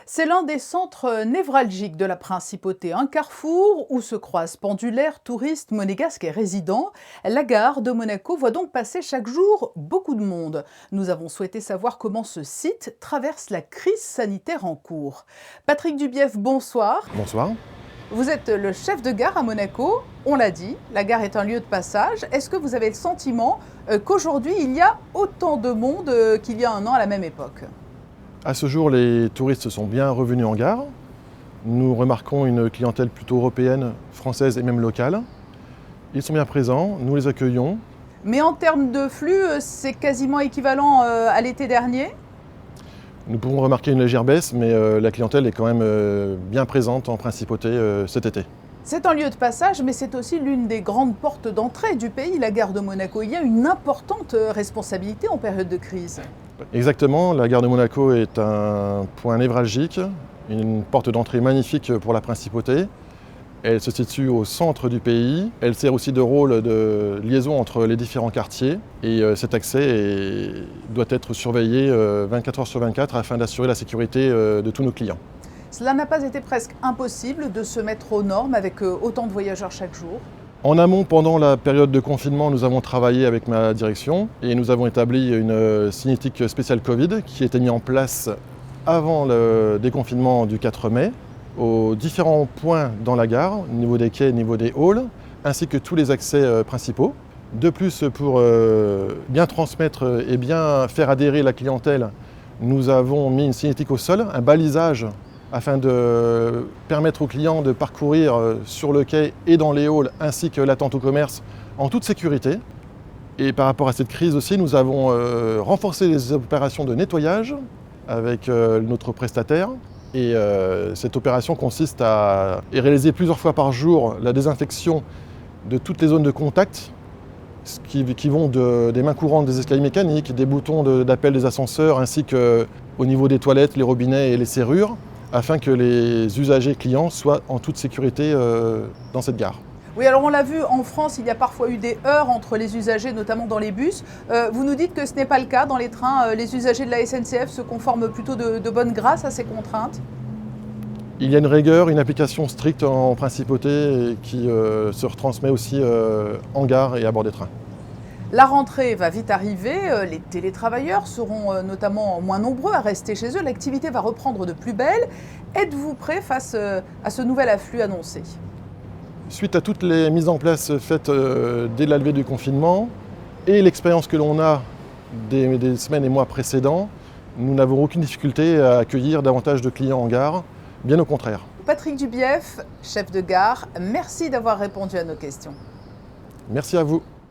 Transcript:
C'est l'un des centres névralgiques de la principauté, un carrefour où se croisent pendulaires, touristes, monégasques et résidents. La gare de Monaco voit donc passer chaque jour beaucoup de monde. Nous avons souhaité savoir comment ce site traverse la crise sanitaire en cours. Patrick Dubief, bonsoir. Bonsoir. Vous êtes le chef de gare à Monaco, on l'a dit, la gare est un lieu de passage. Est-ce que vous avez le sentiment qu'aujourd'hui il y a autant de monde qu'il y a un an à la même époque ? À ce jour, les touristes sont bien revenus en gare. Nous remarquons une clientèle plutôt européenne, française et même locale. Ils sont bien présents, nous les accueillons. Mais en termes de flux, c'est quasiment équivalent à l'été dernier ? Nous pouvons remarquer une légère baisse, mais la clientèle est quand même bien présente en principauté cet été. C'est un lieu de passage, mais c'est aussi l'une des grandes portes d'entrée du pays, la gare de Monaco. Il y a une importante responsabilité en période de crise. Exactement, la gare de Monaco est un point névralgique, une porte d'entrée magnifique pour la principauté. Elle se situe au centre du pays. Elle sert aussi de rôle de liaison entre les différents quartiers. Et cet accès doit être surveillé 24 heures sur 24 afin d'assurer la sécurité de tous nos clients. Cela n'a pas été presque impossible de se mettre aux normes avec autant de voyageurs chaque jour ? En amont, pendant la période de confinement, nous avons travaillé avec ma direction et nous avons établi une signalétique spéciale Covid qui était mise en place avant le déconfinement du 4 mai aux différents points dans la gare, au niveau des quais, au niveau des halls, ainsi que tous les accès principaux. De plus, pour bien transmettre et bien faire adhérer la clientèle, nous avons mis une signalétique au sol, un balisage afin de permettre aux clients de parcourir sur le quai et dans les halls ainsi que l'attente au commerce en toute sécurité. Et par rapport à cette crise aussi, nous avons renforcé les opérations de nettoyage avec notre prestataire. Et cette opération consiste à réaliser plusieurs fois par jour la désinfection de toutes les zones de contact qui vont des mains courantes des escaliers mécaniques, des boutons d'appel des ascenseurs ainsi qu'au niveau des toilettes, les robinets et les serrures, afin que les usagers clients soient en toute sécurité dans cette gare. Oui, alors on l'a vu, en France, il y a parfois eu des heurts entre les usagers, notamment dans les bus. Vous nous dites que ce n'est pas le cas dans les trains. Les usagers de la SNCF se conforment plutôt de bonne grâce à ces contraintes. Il y a une rigueur, une application stricte en principauté qui se retransmet aussi en gare et à bord des trains. La rentrée va vite arriver, les télétravailleurs seront notamment moins nombreux à rester chez eux, l'activité va reprendre de plus belle. Êtes-vous prêt face à ce nouvel afflux annoncé ? Suite à toutes les mises en place faites dès la levée du confinement et l'expérience que l'on a des semaines et mois précédents, nous n'avons aucune difficulté à accueillir davantage de clients en gare, bien au contraire. Patrick Dubief, chef de gare, merci d'avoir répondu à nos questions. Merci à vous.